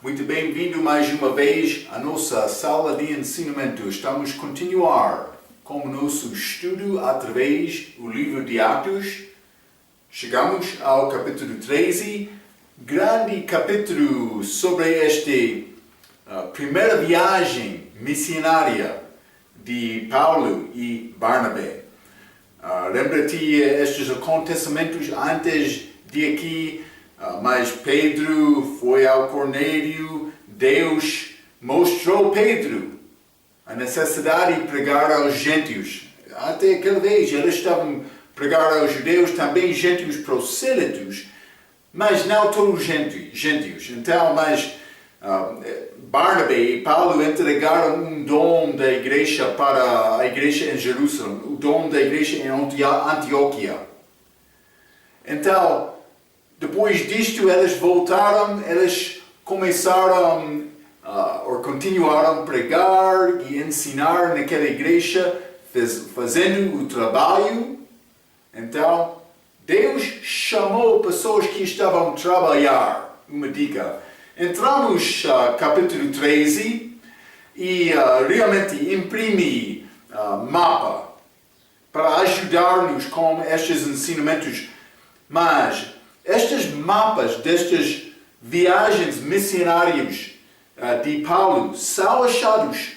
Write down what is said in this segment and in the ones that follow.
Muito bem-vindo mais uma vez à nossa sala de ensinamento. Estamos a continuar com o nosso estudo através do livro de Atos. Chegamos ao capítulo 13, grande capítulo sobre esta primeira viagem missionária de Paulo e Barnabé. Lembra-te estes acontecimentos antes de aqui, mas Pedro foi ao Cornélio, Deus mostrou a Pedro a necessidade de pregar aos gentios. Até aquela vez eles estavam a pregar aos judeus, também gentios prossélitos, mas não todos gentios. Então, Barnabé e Paulo entregaram um dom da igreja para a igreja em Jerusalém, o dom da igreja em Antioquia. Então, depois disto, eles voltaram, eles começaram ou continuaram a pregar e ensinar naquela igreja, fazendo o trabalho. Então, Deus chamou pessoas que estavam a trabalhar. Uma dica. Entramos no capítulo 13 e realmente imprime mapa para ajudar-nos com estes ensinamentos. Mas estes mapas destas viagens missionárias de Paulo são achados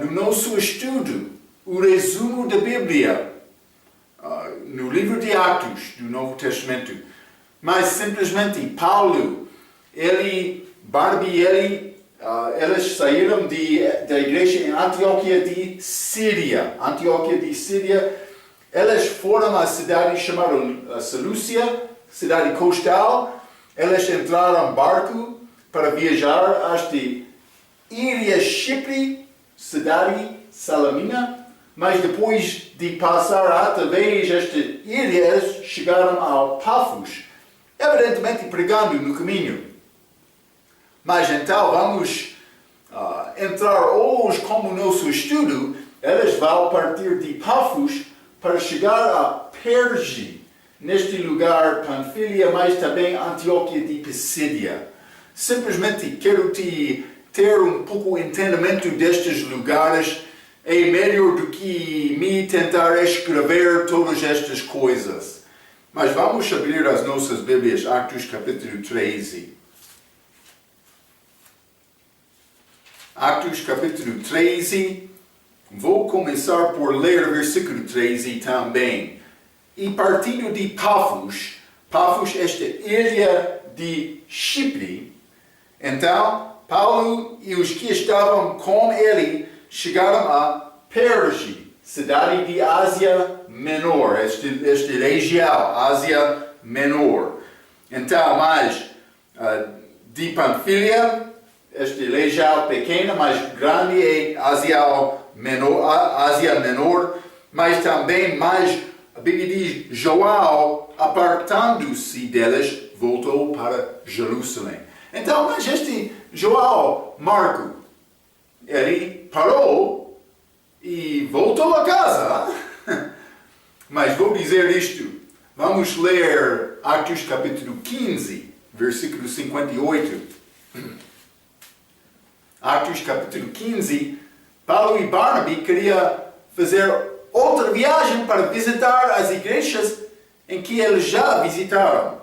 no nosso estudo, o resumo da Bíblia, no livro de Atos do Novo Testamento. Mas simplesmente Paulo, Barnabé e eles saíram da igreja em Antioquia de Síria. Eles foram à cidade chamada Selúcia, cidade coastal. Eles entraram em barco para viajar esta ilha Chipre, cidade Salamina. Mas depois de passar através desta ilha, eles chegaram ao Pafos, evidentemente pregando no caminho. Mas então vamos entrar hoje como nosso estudo. Eles vão partir de Pafos para chegar a Perge, neste lugar Panfilia, mas também Antioquia de Pisídia. Simplesmente quero te ter um pouco de entendimento destes lugares. É melhor do que me tentar escrever todas estas coisas. Mas vamos abrir as nossas Bíblias, Atos capítulo 13. Atos capítulo 13, vou começar por ler o versículo 13 também. E partindo de Pafos, esta ilha de Chipre, então Paulo e os que estavam com ele chegaram a Perge, cidade de Ásia Menor, esta região, Ásia Menor. Então, de Panfilia, esta região pequena, mas grande é Ásia Menor, mas também a Bíblia diz, João, apartando-se deles, voltou para Jerusalém. Então, mas este João Marco, ele parou e voltou a casa. Mas vou dizer isto. Vamos ler Atos capítulo 15, versículo 58. Atos capítulo 15, Paulo e Barnabé queriam fazer outra viagem para visitar as igrejas em que eles já visitaram.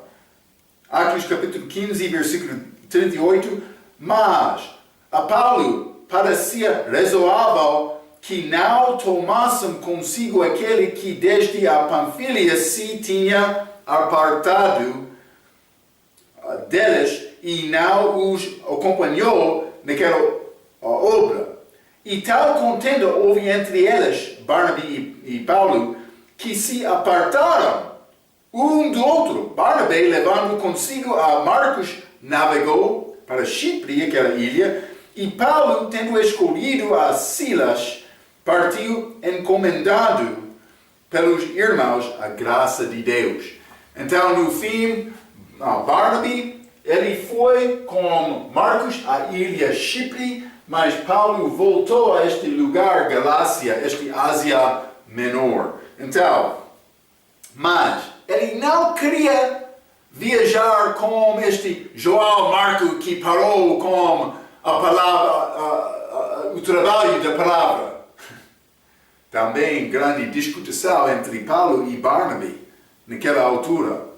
Atos capítulo 15, versículo 38. Mas a Paulo parecia razoável que não tomassem consigo aquele que desde a Panfilia se tinha apartado deles e não os acompanhou naquela obra. E tal contenda houve entre eles, Barnabé e Paulo, que se apartaram um do outro. Barnabé, levando consigo a Marcos, navegou para Chipre, aquela ilha, e Paulo, tendo escolhido a Silas, partiu encomendado pelos irmãos a graça de Deus. Então, no fim, Barnabé, ele foi com Marcos à ilha Chipre, mas Paulo voltou a este lugar, Galácia, este Ásia Menor. Então, mas ele não queria viajar como este João Marco que parou com a palavra, o trabalho da palavra. Também grande discussão entre Paulo e Barnabé naquela altura.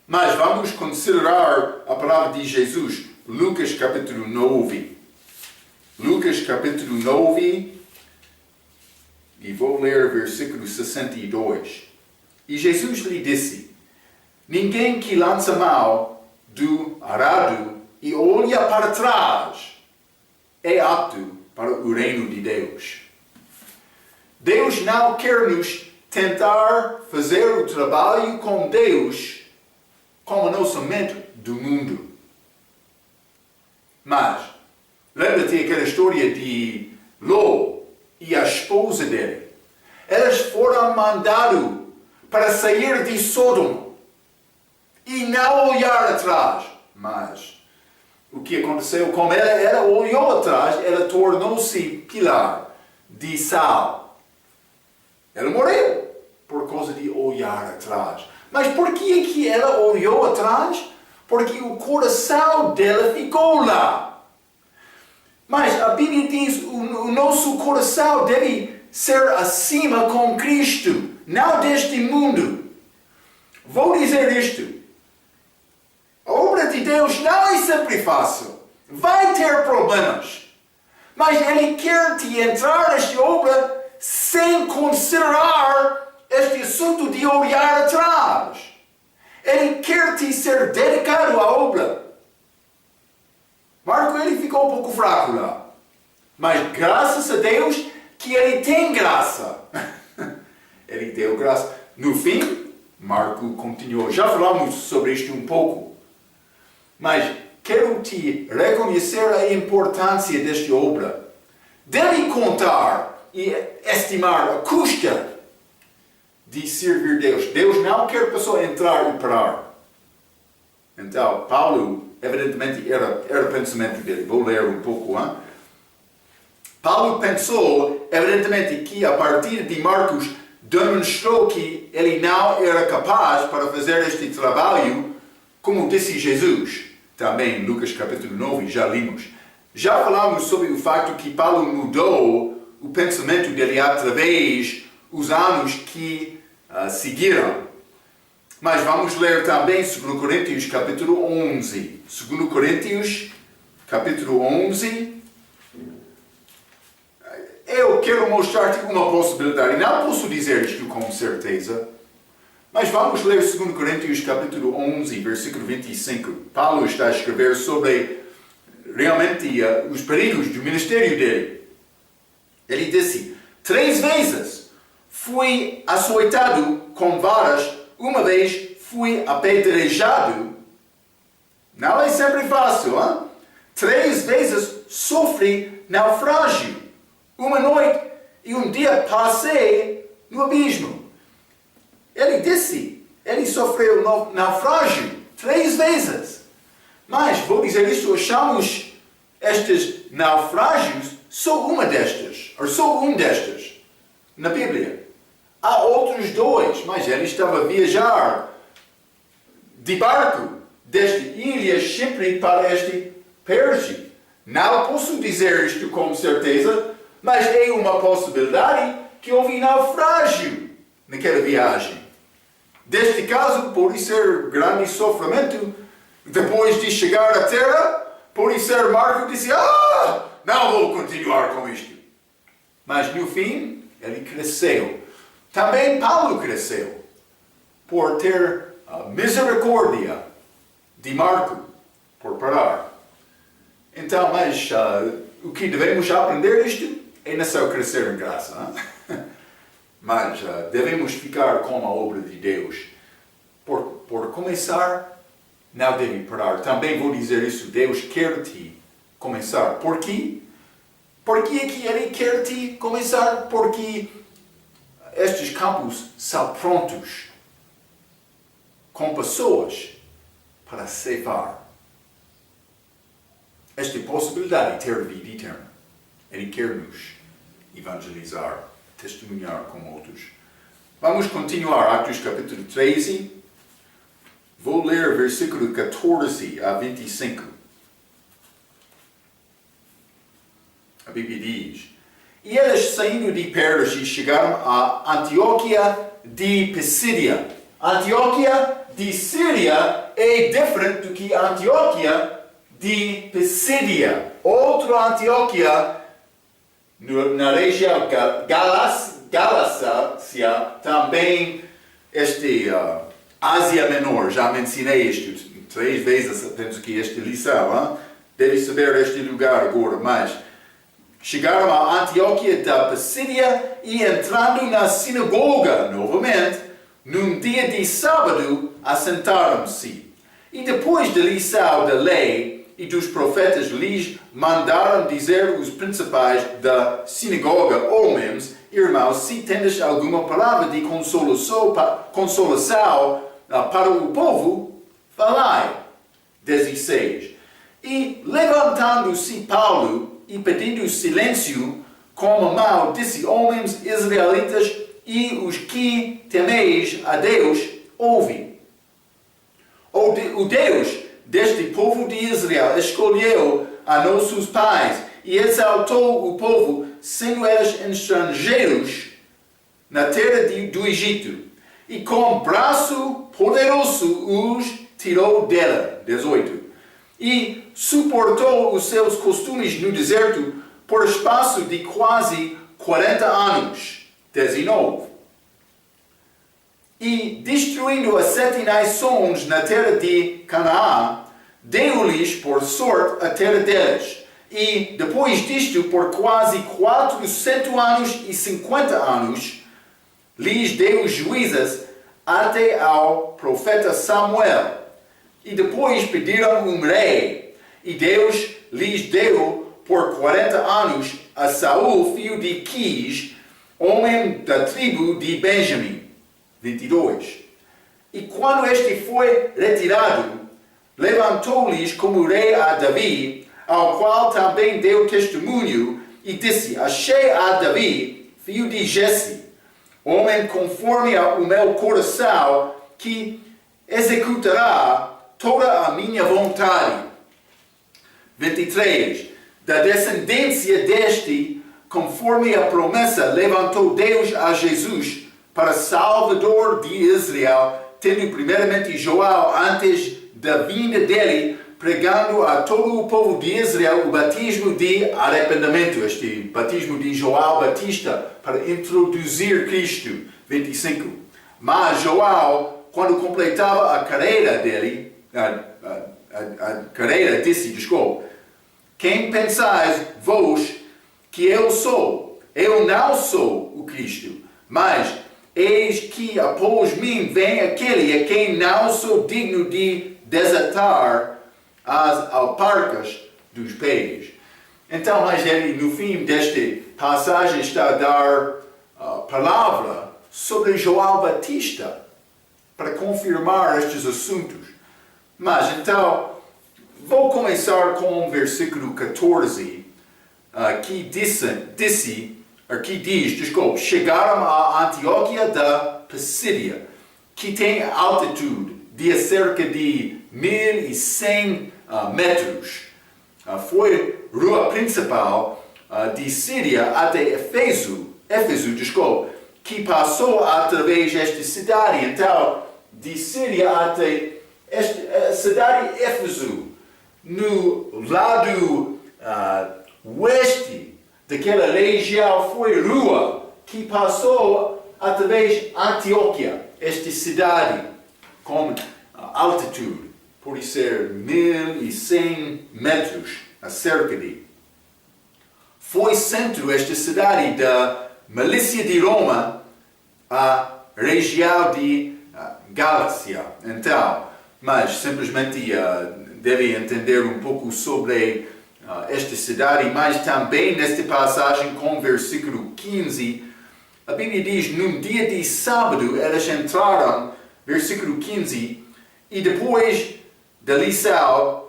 Mas vamos considerar a palavra de Jesus, Lucas capítulo 9. Lucas capítulo 9, e vou ler versículo 62. E Jesus lhe disse: ninguém que lança mão do arado e olha para trás é apto para o reino de Deus. Deus não quer nos tentar fazer o trabalho com Deus como nosso mente do mundo. Mas, lembra-te aquela história de Ló e a esposa dele. Elas foram mandadas para sair de Sodoma e não olhar atrás. Mas o que aconteceu com ela? Ela olhou atrás, ela tornou-se pilar de sal. Ela morreu por causa de olhar atrás. Mas por que ela olhou atrás? Porque o coração dela ficou lá. Mas a Bíblia diz que o nosso coração deve ser acima com Cristo, não deste mundo. Vou dizer isto. A obra de Deus não é sempre fácil. Vai ter problemas. Mas Ele quer te entrar nesta obra sem considerar este assunto de olhar atrás. Ele quer te ser dedicado à obra. Marco, ele ficou um pouco fraco lá. Mas graças a Deus que ele tem graça. Ele deu graça. No fim, Marco continuou. Já falamos sobre isto um pouco. Mas quero te reconhecer a importância desta obra. Deve contar e estimar a custa de servir Deus. Deus não quer a pessoa entrar e parar. Então, Paulo, evidentemente, era o pensamento dele. Vou ler um pouco. Hein? Paulo pensou, evidentemente, que a partir de Marcos demonstrou que ele não era capaz para fazer este trabalho, como disse Jesus. Também em Lucas capítulo 9, já limos. Já falamos sobre o facto que Paulo mudou o pensamento dele através dos anos que seguiram. Mas vamos ler também 2 Coríntios capítulo 11. 2 Coríntios capítulo 11. Eu quero mostrar-te uma possibilidade. Não posso dizer isto com certeza. Mas vamos ler 2 Coríntios capítulo 11, versículo 25. Paulo está a escrever sobre realmente os perigos do ministério dele. Ele disse: 3 vezes fui açoitado com varas, uma vez fui apedrejado. Não é sempre fácil, hein? 3 vezes sofri naufrágio. Uma noite e um dia passei no abismo. Ele disse, ele sofreu naufrágio 3 vezes. Mas, vou dizer isto, achamos estes naufrágios só uma destas, ou só um destas, na Bíblia. Há outros 2, mas ele estava a viajar de barco, desde ilha Chipre para este Perge. Não posso dizer isto com certeza, mas é uma possibilidade que houve naufrágio naquela viagem. Deste caso, pode ser grande sofrimento. Depois de chegar à terra, pode ser Marco disse: não vou continuar com isto. Mas no fim, ele cresceu. Também Paulo cresceu por ter a misericórdia de Marco, por parar. Então, mas o que devemos aprender isto é não só crescer em graça, mas devemos ficar com a obra de Deus. Por começar, não deve parar. Também vou dizer isso, Deus quer te começar. Por quê? Porque é que Ele quer te começar? Porque estes campos são prontos com pessoas para ceifar. Esta possibilidade de ter vida eterna. Ele quer nos evangelizar, testemunhar com outros. Vamos continuar, Atos capítulo 13. Vou ler versículo 14 a 25. A Bíblia diz: E eles, saindo de Perge, chegaram a Antioquia de Pisídia. Antioquia de Síria é diferente do que Antioquia de Pisídia. Outra Antioquia na região Galácia, também Ásia Menor. Já mencionei isto 3 vezes, penso que este lição. Deve saber este lugar agora, mas chegaram a Antioquia da Pisídia e entrando na sinagoga novamente, num dia de sábado, assentaram-se. E depois da lição da lei e dos profetas lhes mandaram dizer os principais da sinagoga: Homens, irmãos, se tendes alguma palavra de consolação para o povo, falai. 16. E levantando-se Paulo e pedindo silêncio, com a mão disse: Homens israelitas e os que temeis a Deus, ouve. O Deus deste povo de Israel escolheu a nossos pais e exaltou o povo, sendo eles estrangeiros na terra do Egito, e com braço poderoso os tirou dela. 18. E suportou os seus costumes no deserto por espaço de quase 40 anos. 19. E destruindo as 7 nações na terra de Canaã, deu-lhes por sorte a terra deles. E depois disto, por quase 400 anos e 50 anos, lhes deu juízes até ao profeta Samuel. E depois pediram um rei, e Deus lhes deu por 40 anos a Saul, filho de Quis, homem da tribo de Benjamim. 22. E quando este foi retirado, levantou-lhes como rei a Davi, ao qual também deu testemunho, e disse: Achei a Davi, filho de Jesse, homem conforme ao meu coração, que executará toda a minha vontade. 23. Da descendência deste, conforme a promessa, levantou Deus a Jesus para Salvador de Israel, tendo primeiramente Joel, antes da vinda dele, pregando a todo o povo de Israel o batismo de arrependimento, este batismo de Joel Batista, para introduzir Cristo. 25. Mas Joel, quando completava a carreira dele, disse: Quem pensais vós que eu sou? Eu não sou o Cristo, mas eis que após mim vem aquele a quem não sou digno de desatar as alparcas dos pés. Então, mas ele, no fim desta passagem, está a dar palavra sobre João Batista para confirmar estes assuntos. Mas então, vou começar com o versículo 14, que diz, chegaram a Antioquia da Pisídia, que tem altitude de cerca de 1.100 metros. Foi rua principal de Síria até Éfeso, que passou através desta cidade. Então, de Síria até esta cidade de Éfeso, no lado oeste daquela região, foi rua que passou através de Antioquia, esta cidade com altitude, por ser 1.100 metros a cerca de. Foi centro esta cidade da milícia de Roma, a região de Galácia. Então, mas simplesmente deve entender um pouco sobre esta cidade, mas também nesta passagem com o versículo 15, a Bíblia diz: num dia de sábado eles entraram, versículo 15, e depois da lição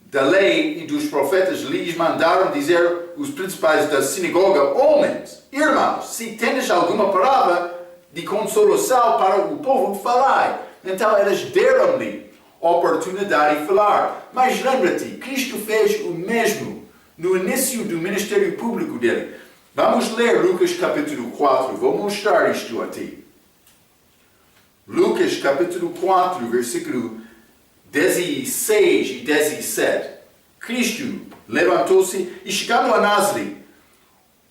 da lei e dos profetas lhes mandaram dizer os principais da sinagoga: Homens, irmãos, se tendes alguma palavra de consolação para o povo, falai. Então eles deram-lhe oportunidade de falar. Mas lembra-te, Cristo fez o mesmo no início do ministério público dele. Vamos ler Lucas capítulo 4, vou mostrar isto a ti. Lucas capítulo 4, versículo 16 e 17. Cristo levantou-se e chegando a Nazaré,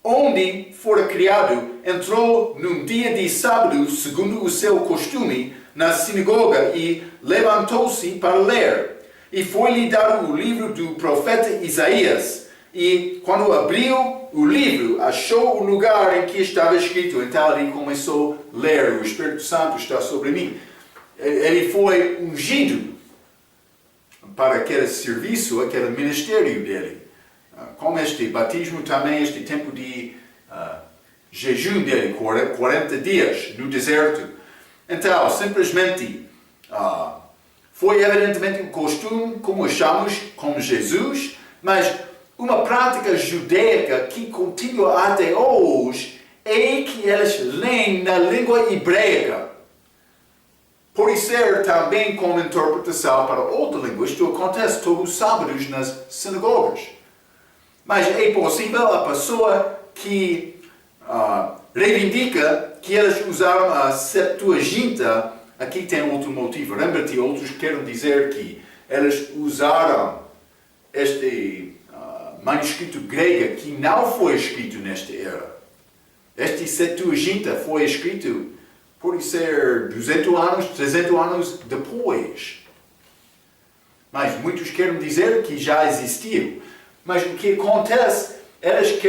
onde fora criado, entrou num dia de sábado, segundo o seu costume, na sinagoga e levantou-se para ler. E foi-lhe dado o livro do profeta Isaías. E quando abriu o livro, achou o lugar em que estava escrito. Então ele começou a ler. O Espírito Santo está sobre mim. Ele foi ungido para aquele serviço, aquele ministério dele. Com este batismo também, este tempo de jejum dele, 40 dias no deserto. Então, simplesmente, foi evidentemente um costume, como achamos, com Jesus, mas uma prática judaica que continua até hoje é que eles leem na língua hebraica. Pode ser também com interpretação para outra língua. Isto acontece todos os sábados nas sinagogas. Mas é possível a pessoa que reivindica que eles usaram a Septuaginta, aqui tem outro motivo. Lembra-te, outros querem dizer que eles usaram este manuscrito grego que não foi escrito nesta era. Este Septuaginta foi escrito, pode ser 200 anos, 300 anos depois. Mas muitos querem dizer que já existiu. Mas o que acontece, eles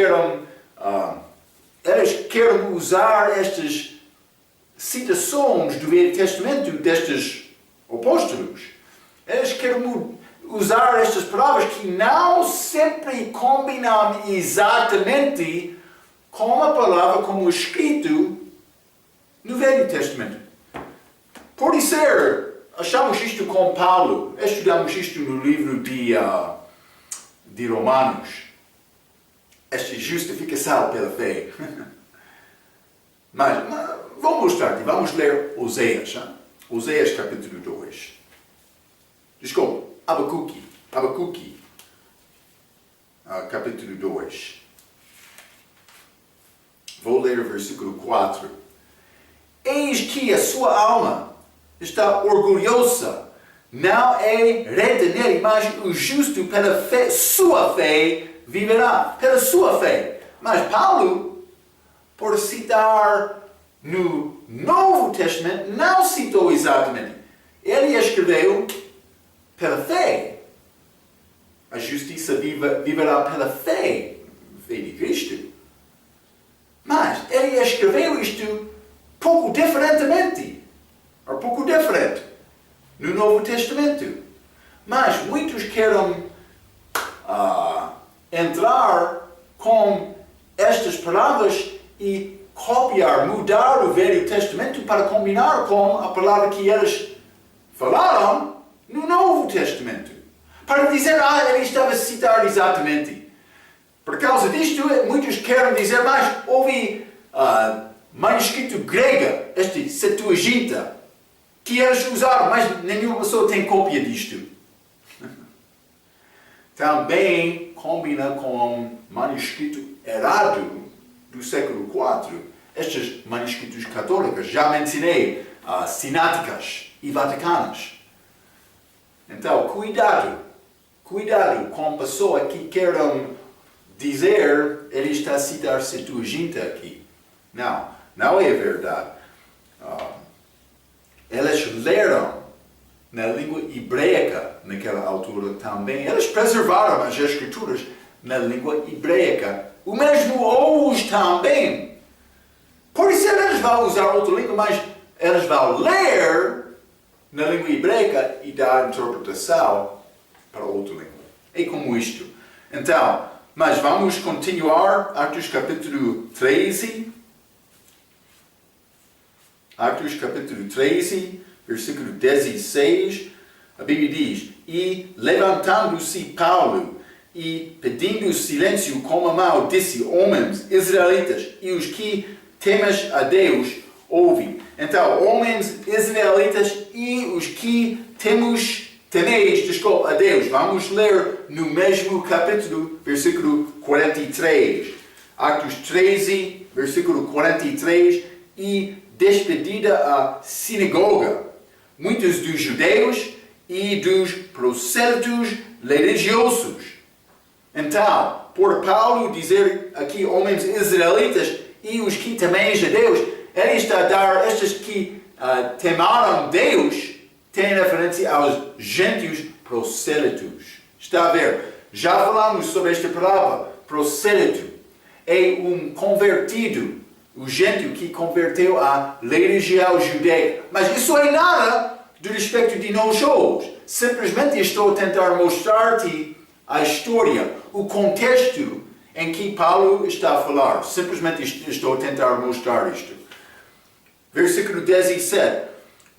querem usar estas citações do Velho Testamento destes apóstolos. Eles querem usar estas palavras que não sempre combinam exatamente com a palavra como escrito no Velho Testamento. Pode ser, achamos isto com Paulo, estudamos isto no livro de Romanos. Esta justificação pela fé. Mas vou mostrar-te, vamos ler Oséias. Oséias capítulo 2. Desculpa, Abacuque, capítulo 2. Vou ler o versículo 4. Eis que a sua alma está orgulhosa, não é reta nele, mas o justo pela fé, sua fé viverá, pela sua fé. Mas Paulo, por citar no Novo Testamento, não citou exatamente. Ele escreveu pela fé. A justiça viverá pela fé de Cristo. Mas ele escreveu isto pouco diferente no Novo Testamento. Mas muitos querem entrar com estas palavras e copiar, mudar o Velho Testamento para combinar com a palavra que eles falaram no Novo Testamento. Para dizer, ele estava a citar exatamente. Por causa disto, muitos querem dizer, mas houve manuscrito grego, este Septuaginta, que eles usaram, mas nenhuma pessoa tem cópia disto. Também combina com manuscrito errado do século IV. Estes manuscritos católicos, já mencionei, sináticas e vaticanas. Então, cuidado com a pessoa que queiram dizer, ele está a citar Septuaginta aqui. Não é verdade. Eles leram na língua hebraica naquela altura também. Eles preservaram as escrituras na língua hebraica. O mesmo hoje também. Por isso eles vão usar outra língua, mas eles vão ler na língua hebraica e dar interpretação para outra língua. É como isto. Então, mas vamos continuar. Atos capítulo 13. Atos capítulo 13, versículo 16. A Bíblia diz: E levantando-se Paulo e pedindo silêncio com a mão, disse: Homens israelitas, e os que temes a Deus, ouvem. Então, homens israelitas e os que temos Deus. Vamos ler no mesmo capítulo, versículo 43. Atos 13, versículo 43. E despedida à sinagoga, muitos dos judeus e dos prosélitos religiosos. Então, por Paulo dizer aqui homens israelitas e os que temem judeus, ele está a dar estes que temaram Deus, tem referência aos gentios prosélitos. Está a ver? Já falamos sobre esta palavra, prosélito. É um convertido, o gentio que converteu à religião judaica. Mas isso é nada do respeito de nós hoje. Simplesmente estou a tentar mostrar-te a história, o contexto em que Paulo está a falar. Simplesmente estou a tentar mostrar isto. Versículo 17.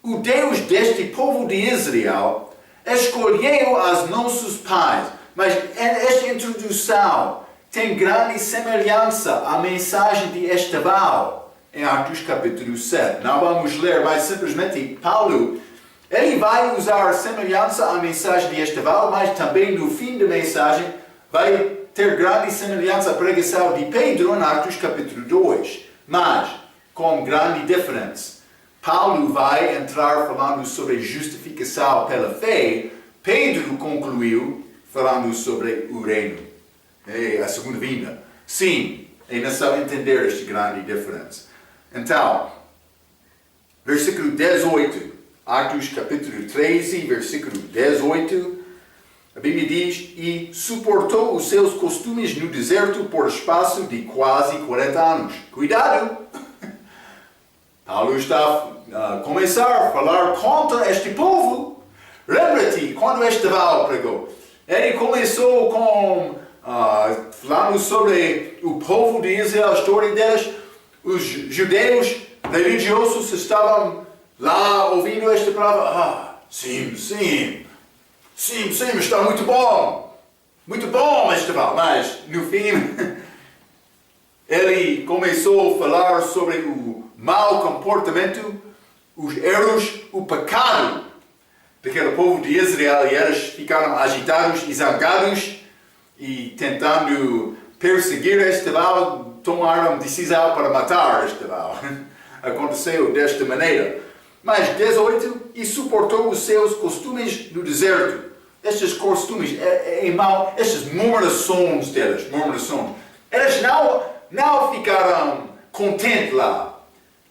O Deus deste povo de Israel escolheu os nossos pais. Mas esta introdução tem grande semelhança à mensagem de Estevão em Atos capítulo 7. Não vamos ler, mas simplesmente Paulo, ele vai usar a semelhança à mensagem de Estevão, mas também no fim da mensagem vai ter grande semelhança à pregação de Pedro em Atos capítulo 2. Mas, com grande diferença. Paulo vai entrar falando sobre justificação pela fé. Pedro concluiu falando sobre o reino. A segunda vinda. Sim, é necessário entender esta grande diferença. Então, versículo 18. Atos capítulo 13, versículo 18. A Bíblia diz, e suportou os seus costumes no deserto por espaço de quase 40 anos. Cuidado! Paulo está a começar a falar contra este povo. Lembra-te, quando Estevão pregou, ele começou com falando sobre o povo de Israel, a história deles. Os judeus religiosos estavam lá ouvindo esta palavra. Sim, está muito bom, Estevão. Mas no fim, ele começou a falar sobre o mau comportamento, os erros, o pecado daquele povo de Israel, e eles ficaram agitados e zangados e tentando perseguir Estevão, tomaram decisão para matar Estevão. Aconteceu desta maneira. Mas 18, e suportou os seus costumes no deserto. Estes costumes, mau, estas murmurações deles, eles não ficaram contentes lá.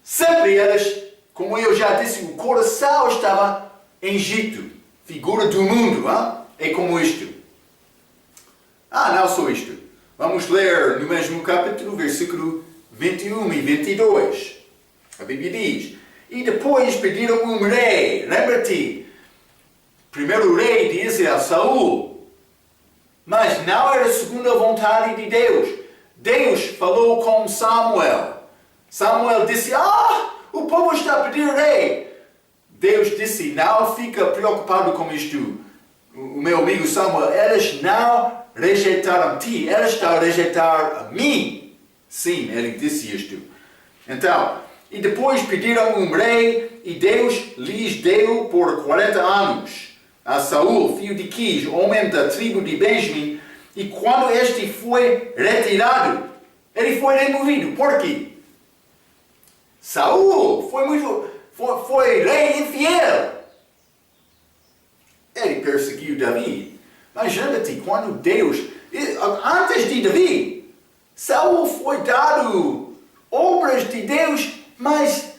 Sempre eles, como eu já disse, o coração estava em Egito, figura do mundo, é como isto. Não só isto. Vamos ler no mesmo capítulo, versículo 21 e 22. A Bíblia diz, e depois pediram um rei, lembra-te, primeiro rei de Israel, Saul, mas não era segundo a vontade de Deus. Deus falou com Samuel. Samuel disse, o povo está a pedir rei. Deus disse, não fica preocupado com isto. O meu amigo Samuel, eles não rejeitaram ti, eles estão a rejeitar a mim. Sim, ele disse isto. Então, e depois pediram um rei, e Deus lhes deu por 40 anos a Saul, filho de Quis, homem da tribo de Benjamim, e quando este foi retirado, ele foi removido. Por quê? Saul foi rei infiel. Ele perseguiu Davi. Mas lembra-te, quando Deus, antes de Davi, Saul foi dado obras de Deus, mas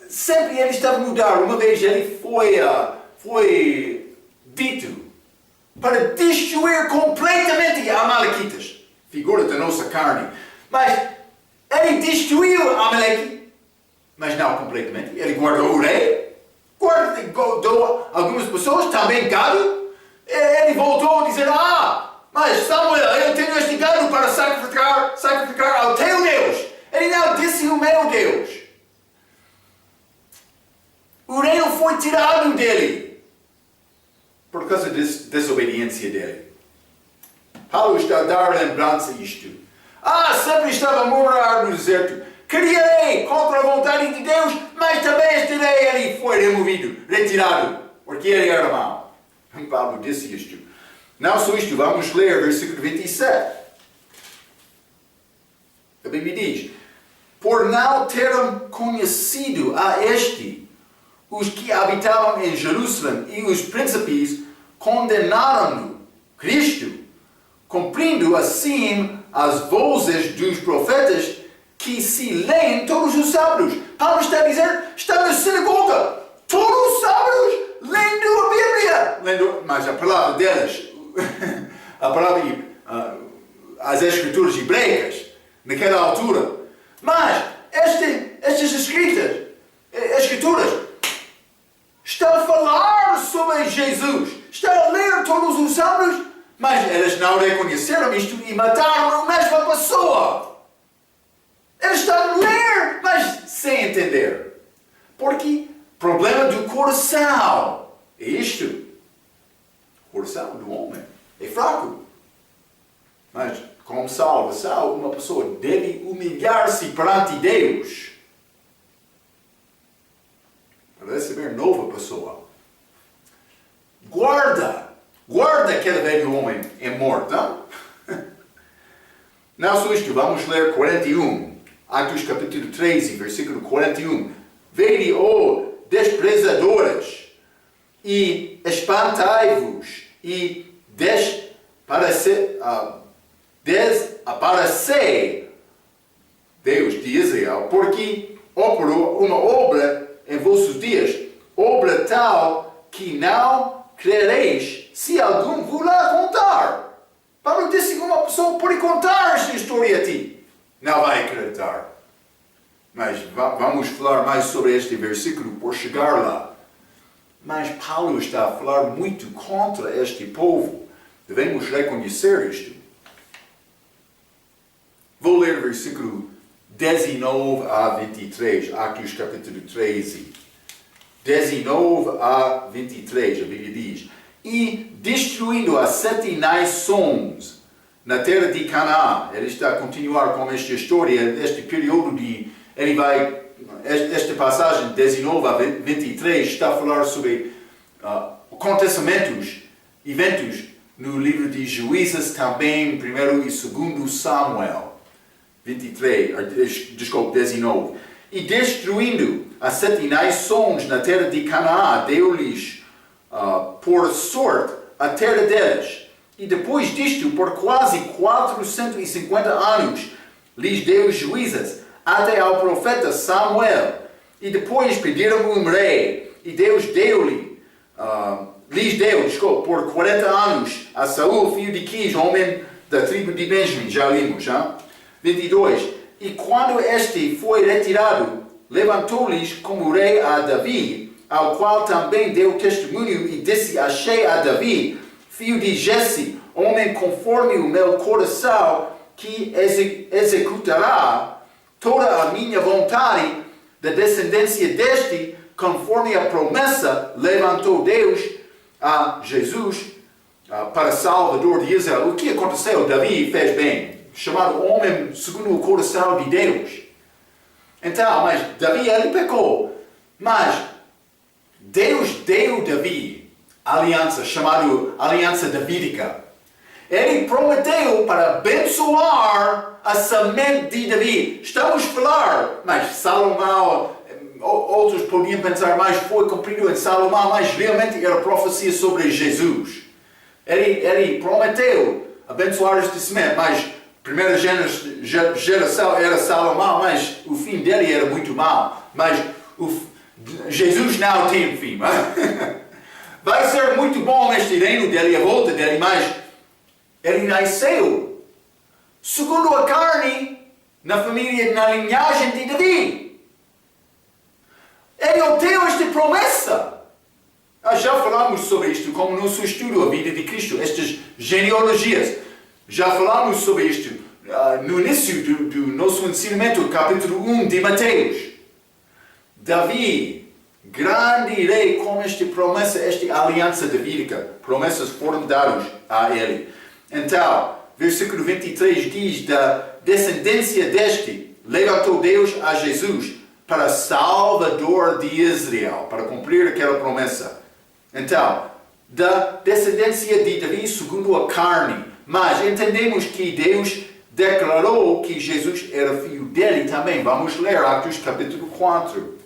sempre ele estava a mudar. Uma vez ele foi dito para destruir completamente Amalequitas, figura da nossa carne. Mas ele destruiu Amaleque, mas não completamente. Ele guardou o rei, guardou algumas pessoas, também gado. Ele voltou a dizer, mas Samuel, eu tenho este gado para sacrificar ao teu Deus. Ele não disse o meu Deus. O reino foi tirado dele por causa da desobediência dele. Paulo está a dar lembrança isto. Sempre estava a murmurar no deserto. Criarei contra a vontade de Deus, mas também este rei ele foi removido, retirado, porque ele era mau. Paulo disse isto. Não só isto, vamos ler versículo 27. A Bíblia diz: por não terem conhecido a este, os que habitavam em Jerusalém e os príncipes condenaram-no, Cristo, cumprindo assim as vozes dos profetas que se leem todos os sábados. Paulo está a dizer, está na sinagoga, todos os sábados, lendo a Bíblia. Mas a palavra deles, a palavra, as escrituras hebreicas, naquela altura. Mas estas escrituras estão a falar sobre Jesus, estão a ler todos os sábados, mas eles não reconheceram isto e mataram a mesma pessoa. Eles estão a ler, mas sem entender. Porque problema do coração é isto. O coração do homem é fraco. Mas como salvação, uma pessoa deve humilhar-se perante Deus para receber nova pessoa. Guarda aquele velho homem é morto. Não só isto, vamos ler 41. Atos capítulo 13, versículo 41. Vede, ó desprezadores, e espantai-vos, e desaparecei, Deus de Israel, porque operou uma obra em vossos dias, obra tal que não crereis se algum vos lá contar. Paulo disse que uma pessoa pode contar esta história a ti. Não vai acreditar. Mas vamos falar mais sobre este versículo por chegar lá. Mas Paulo está a falar muito contra este povo. Devemos reconhecer isto. Vou ler o versículo 19 a 23, Atos capítulo 13. 19 a 23, a Bíblia diz: e destruindo as 7 nações na terra de Canaã. Ele está a continuar com esta história, este período de... esta passagem 19 a 23 está a falar sobre acontecimentos, eventos no livro de Juízes também, 1º e 2º Samuel. 19. E destruindo as 7 nações na terra de Canaã, deu-lhes por sorte a terra deles. E depois disto, por quase 450 anos, lhes deu juízes, até ao profeta Samuel. E depois pediram um rei, e Deus lhes deu, por 40 anos, a Saul, filho de Quis, homem da tribo de Benjamim. Já limos, já? 22. E quando este foi retirado, levantou-lhes como rei a Davi, ao qual também deu testemunho e disse: achei a Davi, filho de Jesse, homem conforme o meu coração, que executará toda a minha vontade. Da descendência deste, conforme a promessa, levantou Deus a Jesus para Salvador de Israel. O que aconteceu? Davi fez bem, chamado homem segundo o coração de Deus. Então, mas Davi, ele pecou. Mas Deus deu Davi aliança, chamada aliança davídica. Ele prometeu para abençoar a semente de Davi. Estamos a falar, mas Salomão, outros podiam pensar, mas foi cumprido em Salomão, mas realmente era profecia sobre Jesus. Ele prometeu abençoar este semente, mas a primeira geração era Salomão, mas o fim dele era muito mau. Mas Jesus não tem fim. Vai ser muito bom este reino dele, a volta dele, mas ele nasceu segundo a carne, na família, na linhagem de Davi. Ele obteve esta promessa. Já falamos sobre isto, como no nosso estudo, a vida de Cristo, estas genealogias. Já falamos sobre isto no início do nosso ensinamento, capítulo 1 de Mateus. Davi, grande rei, com esta promessa, esta aliança davídica. Promessas foram dadas a ele. Então, versículo 23 diz: da descendência deste, levantou Deus a Jesus para Salvador de Israel, para cumprir aquela promessa. Então, da descendência de Davi segundo a carne. Mas entendemos que Deus declarou que Jesus era filho dele também. Vamos ler Atos capítulo 4.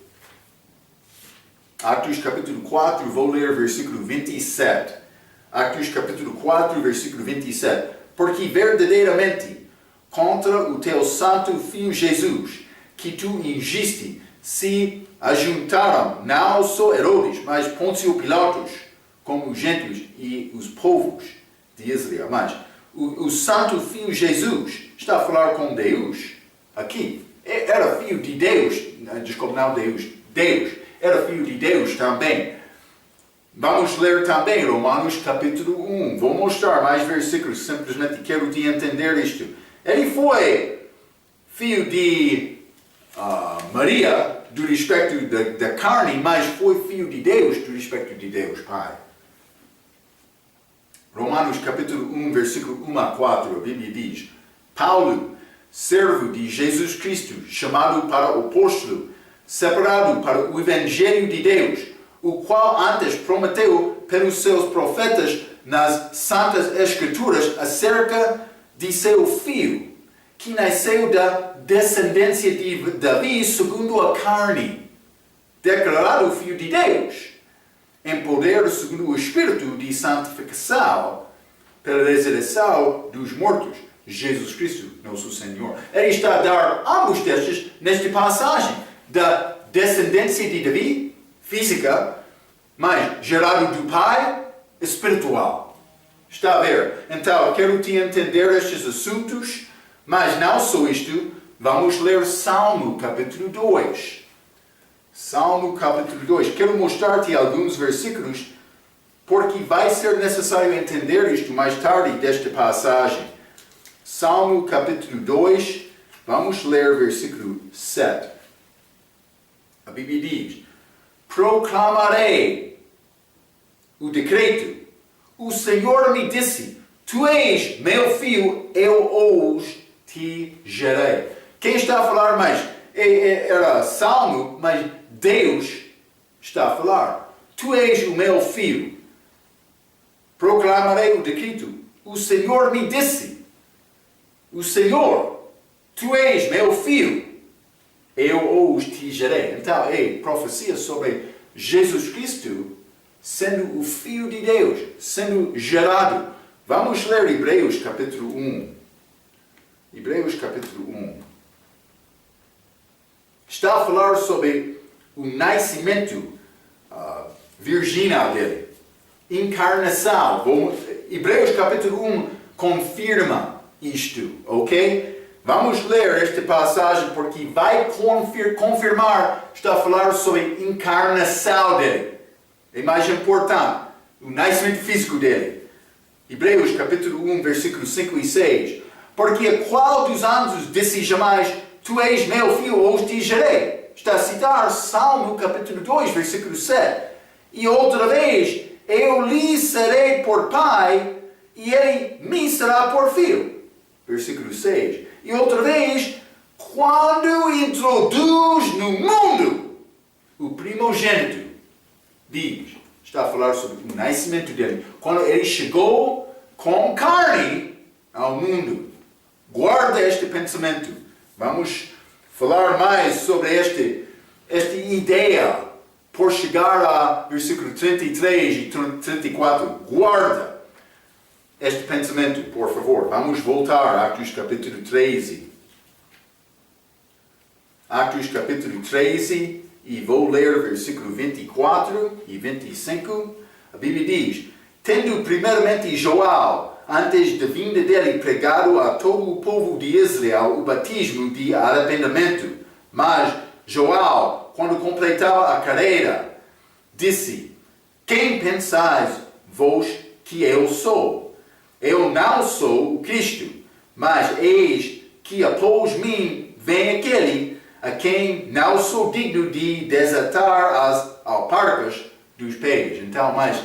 Atos capítulo 4, vou ler versículo 27. Atos capítulo 4, versículo 27. Porque verdadeiramente contra o teu santo filho Jesus, que tu ungiste, se ajuntaram não só Herodes, mas Pôncio Pilatos, como os gentios e os povos de Israel. Mas o santo filho Jesus está a falar com Deus aqui. Era filho de Deus, desculpa, não Deus, Deus. Era filho de Deus também. Vamos ler também Romanos capítulo 1. Vou mostrar mais versículos, simplesmente quero te entender isto. Ele foi filho de Maria, do respeito da carne, mas foi filho de Deus, do respeito de Deus, Pai. Romanos capítulo 1, versículo 1 a 4, a Bíblia diz: Paulo, servo de Jesus Cristo, chamado para o apóstolo, separado para o Evangelho de Deus, o qual antes prometeu pelos seus profetas nas Santas Escrituras acerca de seu filho, que nasceu da descendência de Davi segundo a carne, declarado filho de Deus, em poder segundo o Espírito de santificação, pela ressurreição dos mortos, Jesus Cristo, nosso Senhor. Ele está a dar ambos testes nesta passagem da descendência de Davi, física, mas gerado do Pai, espiritual. Está a ver? Então, quero te entender estes assuntos, mas não só isto, vamos ler Salmo capítulo 2. Salmo capítulo 2. Quero mostrar-te alguns versículos, porque vai ser necessário entender isto mais tarde desta passagem. Salmo capítulo 2, vamos ler versículo 7. A Bíblia diz: proclamarei o decreto. O Senhor me disse: tu és meu filho, eu hoje te gerei. Quem está a falar mais? Era Salmo, mas Deus está a falar. Tu és o meu filho. Proclamarei o decreto. O Senhor me disse. O Senhor, tu és meu filho, eu hoje te gerei. Então, profecia sobre Jesus Cristo sendo o Filho de Deus, sendo gerado. Vamos ler Hebreus capítulo 1. Hebreus capítulo 1. Está a falar sobre o nascimento virginal dele. Encarnação. Hebreus capítulo 1 confirma isto, ok? Vamos ler esta passagem porque vai confirmar, está a falar sobre encarnação dele. É mais importante, o nascimento físico dele. Hebreus capítulo 1, versículos 5 e 6. Porque a qual dos anjos disse jamais: tu és meu filho, hoje te gerei? Está a citar Salmo capítulo 2, versículo 7. E outra vez: eu lhe serei por pai, e ele me será por filho. Versículo 6. E outra vez: quando introduz no mundo o primogênito, diz, está a falar sobre o nascimento dele. Quando ele chegou com carne ao mundo. Guarda este pensamento. Vamos falar mais sobre esta ideia por chegar a versículo 33 e 34. Guarda este pensamento, por favor. Vamos voltar a Atos capítulo 13. Atos capítulo 13, e vou ler versículo 24 e 25. A Bíblia diz: tendo primeiramente João, antes da vinda dele, pregado a todo o povo de Israel o batismo de arrependimento. Mas João, quando completava a carreira, disse: quem pensais vós que eu sou? Eu não sou o Cristo, mas eis que após mim vem aquele a quem não sou digno de desatar as alparcas dos pés. Então, mas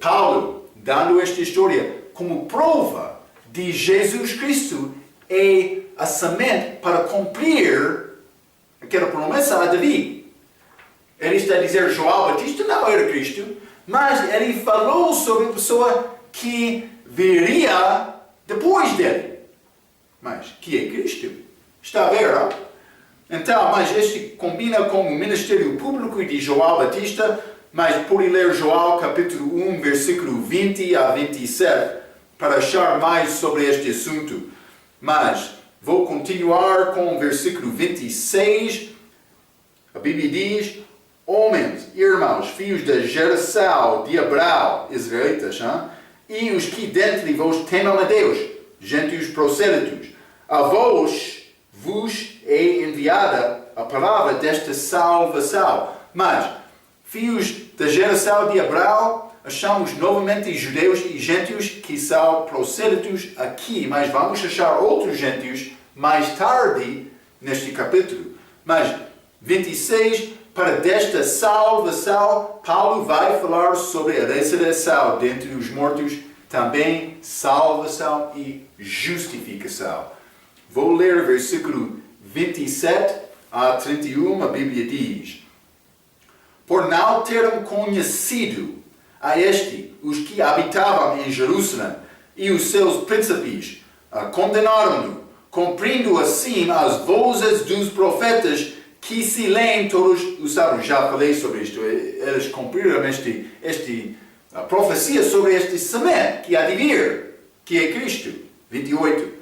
Paulo, dando esta história como prova de Jesus Cristo, é a semente para cumprir aquela promessa a Davi. Ele está a dizer: João Batista não era Cristo, mas ele falou sobre a pessoa que viria depois dele. Mas que é Cristo. Está a ver, não? Então, mas este combina com o ministério público de João Batista, mas pode ler João capítulo 1, versículo 20 a 27, para achar mais sobre este assunto. Mas vou continuar com o versículo 26. A Bíblia diz: homens, irmãos, filhos da geração de Abraão, israelitas, e os que dentre vos temam a Deus, gentios prosélitos, a vós vos é enviada a palavra desta salvação. Mas, filhos da geração de Abraão, achamos novamente judeus e gentios que são prosélitos aqui, mas vamos achar outros gentios mais tarde neste capítulo. Mas 26, para desta salvação, Paulo vai falar sobre a ressurreição dentre os mortos, também salvação e justificação. Vou ler o versículo 27 a 31, a Bíblia diz: por não terem conhecido a os que habitavam em Jerusalém, e os seus príncipes condenaram-no, cumprindo assim as vozes dos profetas que se leem todos os sábados. Já falei sobre isto. Eles cumpriram a profecia sobre este semente que há de vir, que é Cristo. 28.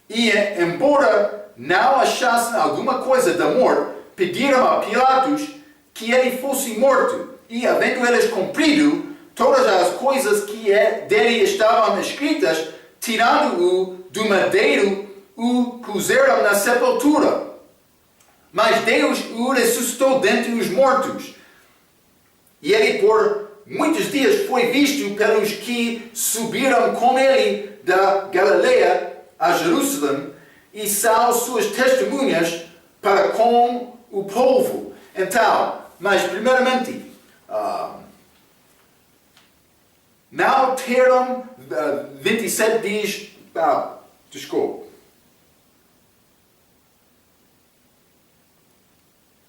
E, embora não achassem alguma coisa de amor, pediram a Pilatos que ele fosse morto. E, havendo eles cumprido todas as coisas que dele estavam escritas, tirando-o do madeiro, o puseram na sepultura. Mas Deus o ressuscitou dentre os mortos. E ele por muitos dias foi visto pelos que subiram com ele da Galileia a Jerusalém, e são suas testemunhas para com o povo. Então, mas primeiramente, não terão, 27 diz, desculpa.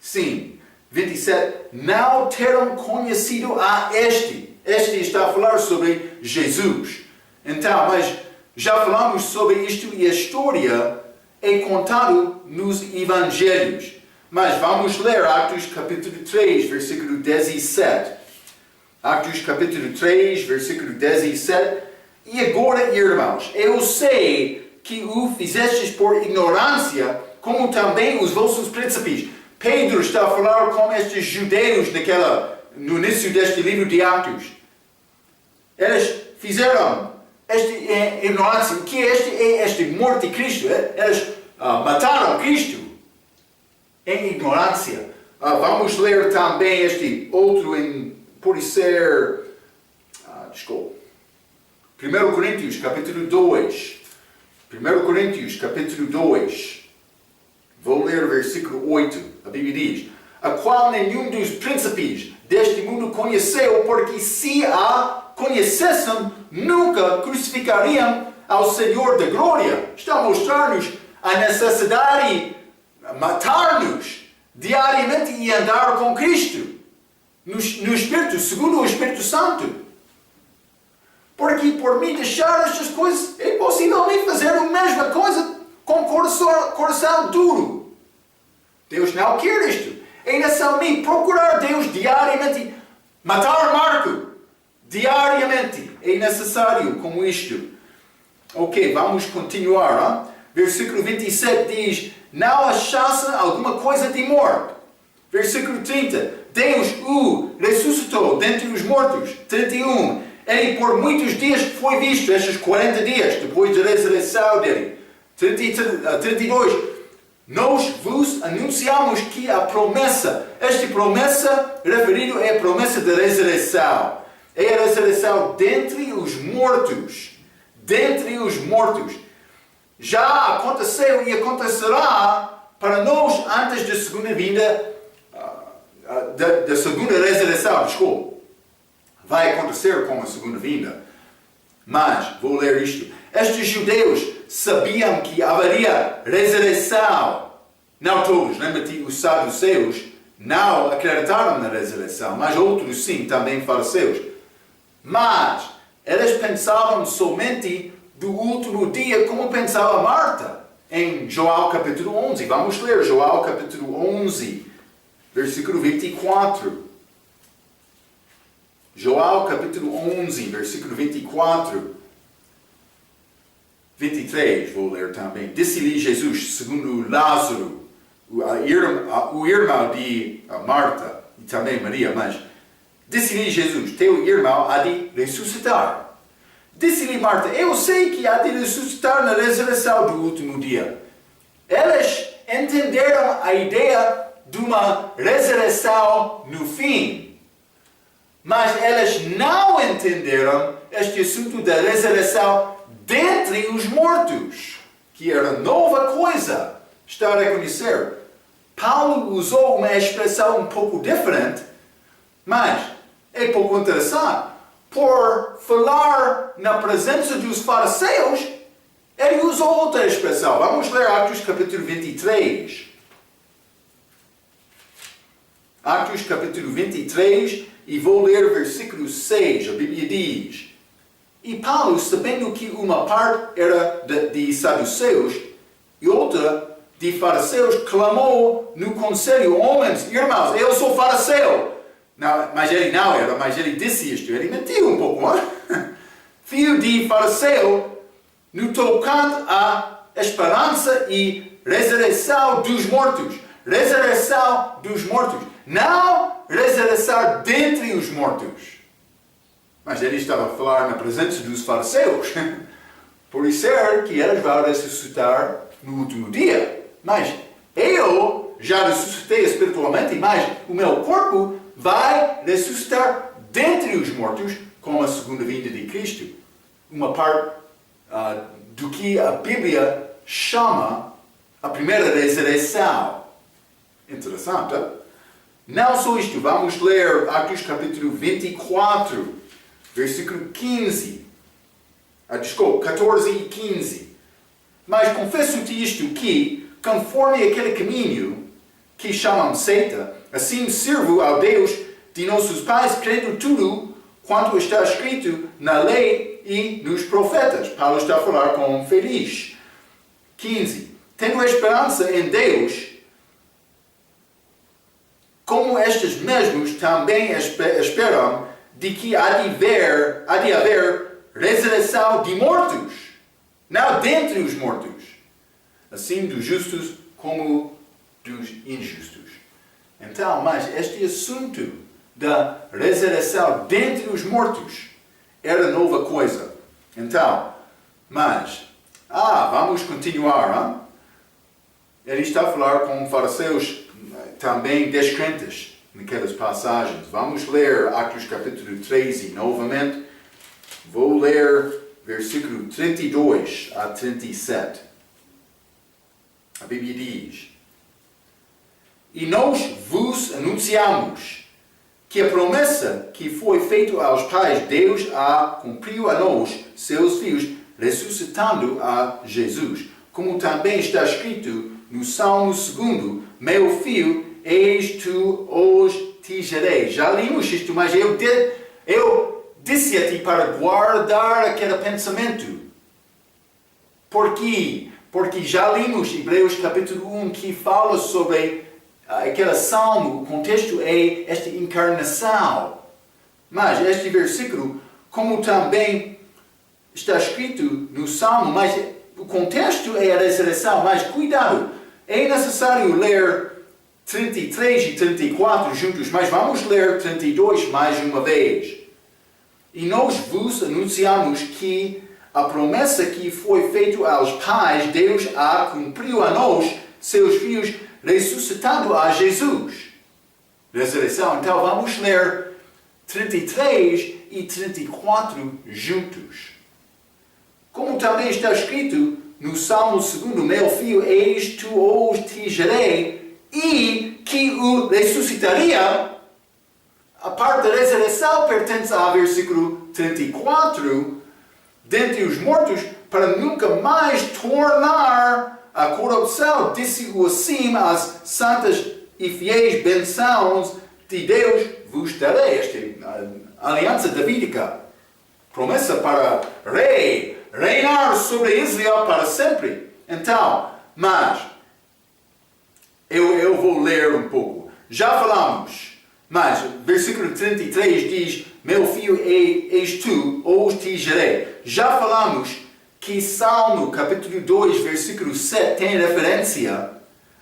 Sim, 27, não terão conhecido a este. Este está a falar sobre Jesus. Então, mas já falamos sobre isto e a história é contada nos Evangelhos. Mas vamos ler Atos capítulo 3, versículo 17. Atos capítulo 3, versículo 17. E agora, irmãos, eu sei que o fizestes por ignorância, como também os vossos príncipes. Pedro está a falar com estes judeus no início deste livro de Atos. Eles fizeram esta ignorância. O que é este morte de Cristo? Eles mataram Cristo em ignorância. Vamos ler também este outro, pode ser, 1 Coríntios capítulo 2. 1 Coríntios capítulo 2. Vou ler o versículo 8. A Bíblia diz: a qual nenhum dos príncipes deste mundo conheceu, porque se a conhecessem, nunca crucificariam ao Senhor da glória. Está a mostrar-nos a necessidade de matar-nos diariamente e andar com Cristo no Espírito, segundo o Espírito Santo. Porque por mim deixar estas coisas, é possível nem fazer a mesma coisa com coração duro. Deus não quer isto. É necessário mim procurar Deus diariamente, matar Marco diariamente. É necessário como isto. Ok, vamos continuar. Versículo 27 diz: não achassem alguma coisa de morte. Versículo 30. Deus o ressuscitou dentre os mortos. 31. Ele por muitos dias foi visto, estes 40 dias, depois da ressurreição dele. 32. Nós vos anunciamos que a promessa, esta promessa referido é a promessa da ressurreição. É a ressurreição dentre os mortos. Dentre os mortos. Já aconteceu e acontecerá para nós antes da segunda vinda, da segunda ressurreição, desculpa. Vai acontecer com a segunda vinda. Mas, vou ler isto. Estes judeus sabiam que haveria ressurreição. Não todos, lembra-te, os saduceus não acreditaram na ressurreição, mas outros sim, também fariseus. Mas eles pensavam somente do último dia como pensava Marta, em João capítulo 11. Vamos ler João capítulo 11, versículo 24. João capítulo 11, versículo 24. 23, vou ler também. Disse-lhe Jesus, segundo Lázaro, o irmão de Marta e também Maria, mas disse-lhe Jesus, teu irmão há de ressuscitar. Disse-lhe Marta, eu sei que há de ressuscitar na ressurreição do último dia. Eles entenderam a ideia de uma ressurreição no fim, mas eles não entenderam este assunto da ressurreição dentre os mortos, que era nova coisa. Está a reconhecer? Paulo usou uma expressão um pouco diferente, mas é pouco interessante. Por falar na presença dos fariseus, ele usou outra expressão. Vamos ler Atos capítulo 23. Atos capítulo 23 e vou ler versículo 6. A Bíblia diz: E Paulo, sabendo que uma parte era de saduceus e outra de fariseus, clamou no conselho: homens, irmãos, eu sou fariseu. Não, mas ele não era, mas ele disse isto. Ele mentiu um pouco, não? Filho de fariseu, no tocante à esperança e ressurreição dos mortos. Ressurreição dos mortos. Não ressurreição dentre os mortos. Mas ele estava a falar na presença dos fariseus. Por isso é que eles vão ressuscitar no último dia. Mas eu já ressuscitei espiritualmente, mas o meu corpo vai ressuscitar dentre os mortos com a segunda vinda de Cristo. Uma parte do que a Bíblia chama a primeira ressurreição. Interessante, hein? Não só isto, vamos ler Atos capítulo 24, versículo 15. Desculpa, 14 e 15. Mas confesso-te isto, que, conforme aquele caminho que chamam seita, assim sirvo ao Deus de nossos pais, crendo tudo quanto está escrito na lei e nos profetas. Paulo está a falar com um feliz. 15. Tendo esperança em Deus, como estes mesmos também esperam de que há de haver ressurreição de mortos, não dentre os mortos, assim dos justos como dos injustos. Então, mas este assunto da ressurreição dentre os mortos era nova coisa. Então, mas, vamos continuar. Hein? Ele está a falar com fariseus também descrentes naquelas passagens. Vamos ler Atos capítulo 13 novamente. Vou ler versículo 32 a 37. A Bíblia diz: E nós vos anunciamos que a promessa que foi feita aos pais, Deus a cumpriu a nós, seus filhos, ressuscitando a Jesus. Como também está escrito no Salmo 2, meu filho, eis tu hoje te gerei. Já lemos isto, mas eu disse a ti para guardar aquele pensamento. Por quê? Porque já lemos Hebreus capítulo 1 que fala sobre aquele salmo, o contexto é esta encarnação. Mas este versículo, como também está escrito no salmo, mas o contexto é a ressurreição. Mas cuidado, é necessário ler 33 e 34 juntos, mas vamos ler 32 mais uma vez. E nós vos anunciamos que a promessa que foi feita aos pais, Deus a cumpriu a nós, seus filhos, ressuscitando a Jesus. Ressurreição. Então vamos ler 33 e 34 juntos. Como também está escrito no Salmo 2, meu filho, eis tu hoje te gerei, e que o ressuscitaria. A parte da ressurreição pertence ao versículo 34, dentre os mortos, para nunca mais tornar a corrupção, disse-o assim às santas e fiéis bênçãos de Deus vos darei. Esta aliança davídica. Promessa para reinar sobre Israel para sempre. Então, mas, eu vou ler um pouco. Já falamos, mas, versículo 33 diz, meu filho és tu, ou te gerei. Já falamos que Salmo, capítulo 2, versículo 7, tem referência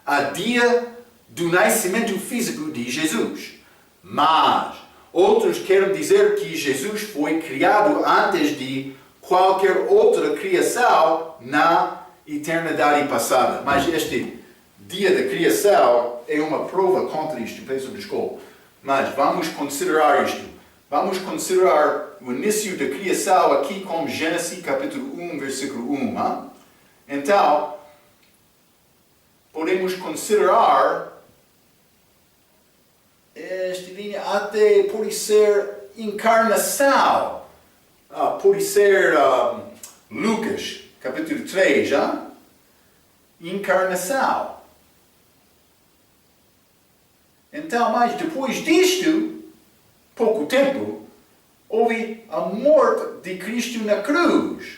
a dia do nascimento físico de Jesus. Mas, outros querem dizer que Jesus foi criado antes de qualquer outra criação na eternidade passada. Mas este dia da criação é uma prova contra isto, penso na escola. Mas vamos considerar isto. Vamos considerar o início da criação aqui como Gênesis capítulo 1, versículo 1. Hein? Então, podemos considerar esta linha até pode ser encarnação. Pode ser Lucas, capítulo 3, encarnação. Então, mas depois disto, pouco tempo, houve a morte de Cristo na cruz.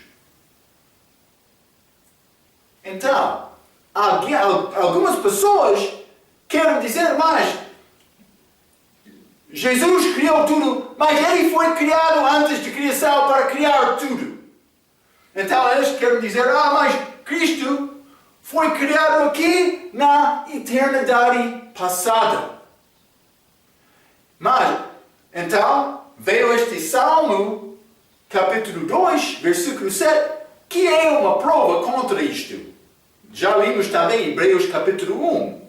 Então, algumas pessoas querem dizer, mas Jesus criou tudo, mas ele foi criado antes de criação para criar tudo. Então eles querem dizer, mas Cristo foi criado aqui na eternidade passada. Mas, então, veio este Salmo, capítulo 2, versículo 7, que é uma prova contra isto. Já lemos também Hebreus capítulo 1,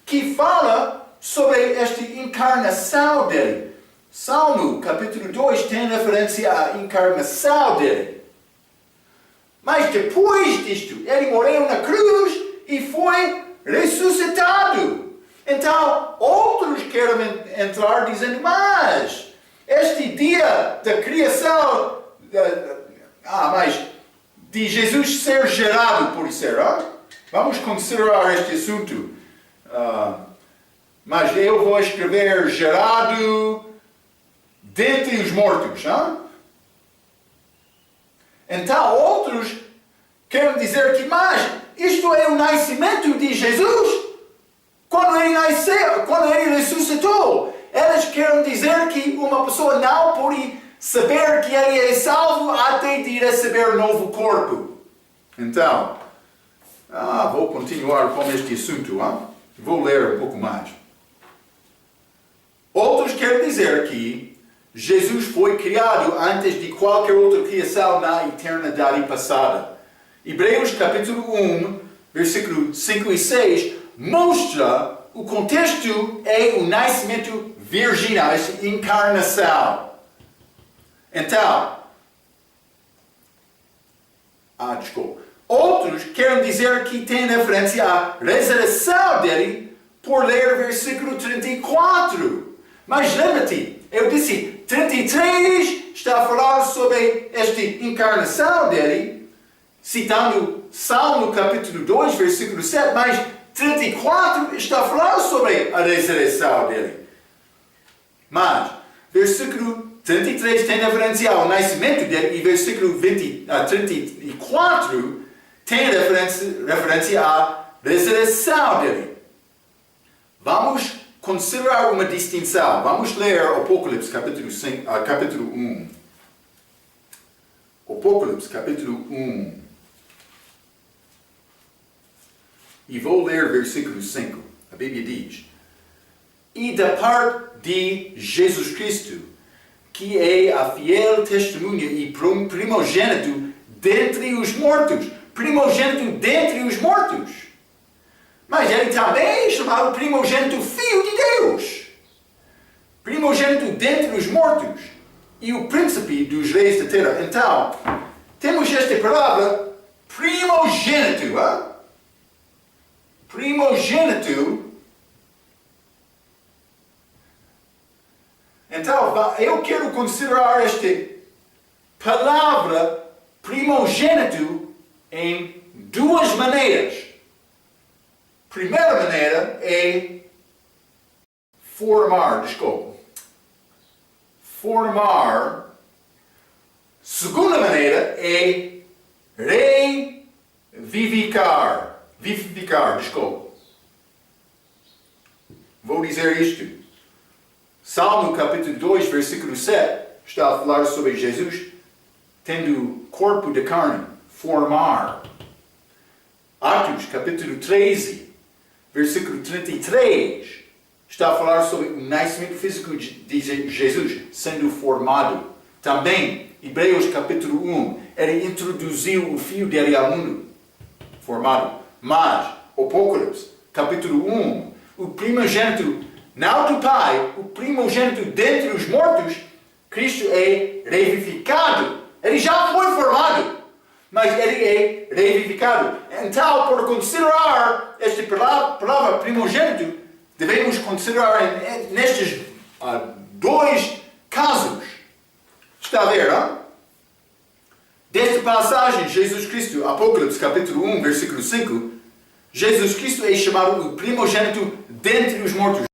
que fala sobre esta encarnação dele. Salmo capítulo 2 tem referência à encarnação dele. Mas depois disto, ele morreu na cruz e foi ressuscitado. Então, outros querem entrar dizendo, mas este dia da criação, mas de Jesus ser gerado, por ser, vamos considerar este assunto. Mas eu vou escrever gerado dentre os mortos. Então outros querem dizer que, mas isto é o nascimento de Jesus. Quando ele nasceu, quando ele ressuscitou, eles querem dizer que uma pessoa não pode saber que ele é salvo até de receber novo corpo. Então, vou continuar com este assunto. Vou ler um pouco mais. Outros querem dizer que Jesus foi criado antes de qualquer outra criação na eternidade passada. Hebreus capítulo 1, versículo 5 e 6, mostra o contexto é o nascimento virginal, esta encarnação. Então, desculpa. Outros querem dizer que tem referência à ressurreição dele por ler o versículo 34. Mas lembra-te, eu disse, 33 está a falar sobre esta encarnação dele, citando Salmo capítulo 2, versículo 7, mas 34 está a falar sobre a ressurreição dele. Mas, versículo 33 tem referência ao nascimento dele e versículo 34 tem referência à ressurreição dele. Vamos considerar uma distinção. Vamos ler Apocalipse capítulo 1. Apocalipse capítulo 1. E vou ler versículo 5. A Bíblia diz: E da parte de Jesus Cristo, que é a fiel testemunha e primogênito dentre os mortos. Primogênito dentre os mortos. Mas ele também é chamado primogênito filho de Deus. Primogênito dentre os mortos. E o príncipe dos reis da terra. Então, temos esta palavra primogênito. Primogênito. Então, eu quero considerar esta palavra primogênito em duas maneiras. Primeira maneira é formar. Segunda maneira é vivificar. Vou dizer isto. Salmo capítulo 2, versículo 7, está a falar sobre Jesus tendo corpo de carne, formar. Atos capítulo 13, versículo 33, está a falar sobre o nascimento físico de Jesus sendo formado. Também, Hebreus capítulo 1, ele introduziu o fio dele ao mundo, formado. Mas, Apocalipse capítulo 1, o primogênito, não do Pai, o primogênito dentre os mortos, Cristo é revivificado. Ele já foi formado, mas ele é revivificado. Então, por considerar esta palavra primogênito, devemos considerar nestes dois casos. Está a ver, não? Desta passagem, Jesus Cristo, Apocalipse capítulo 1, versículo 5, Jesus Cristo é chamado o primogênito dentre os mortos.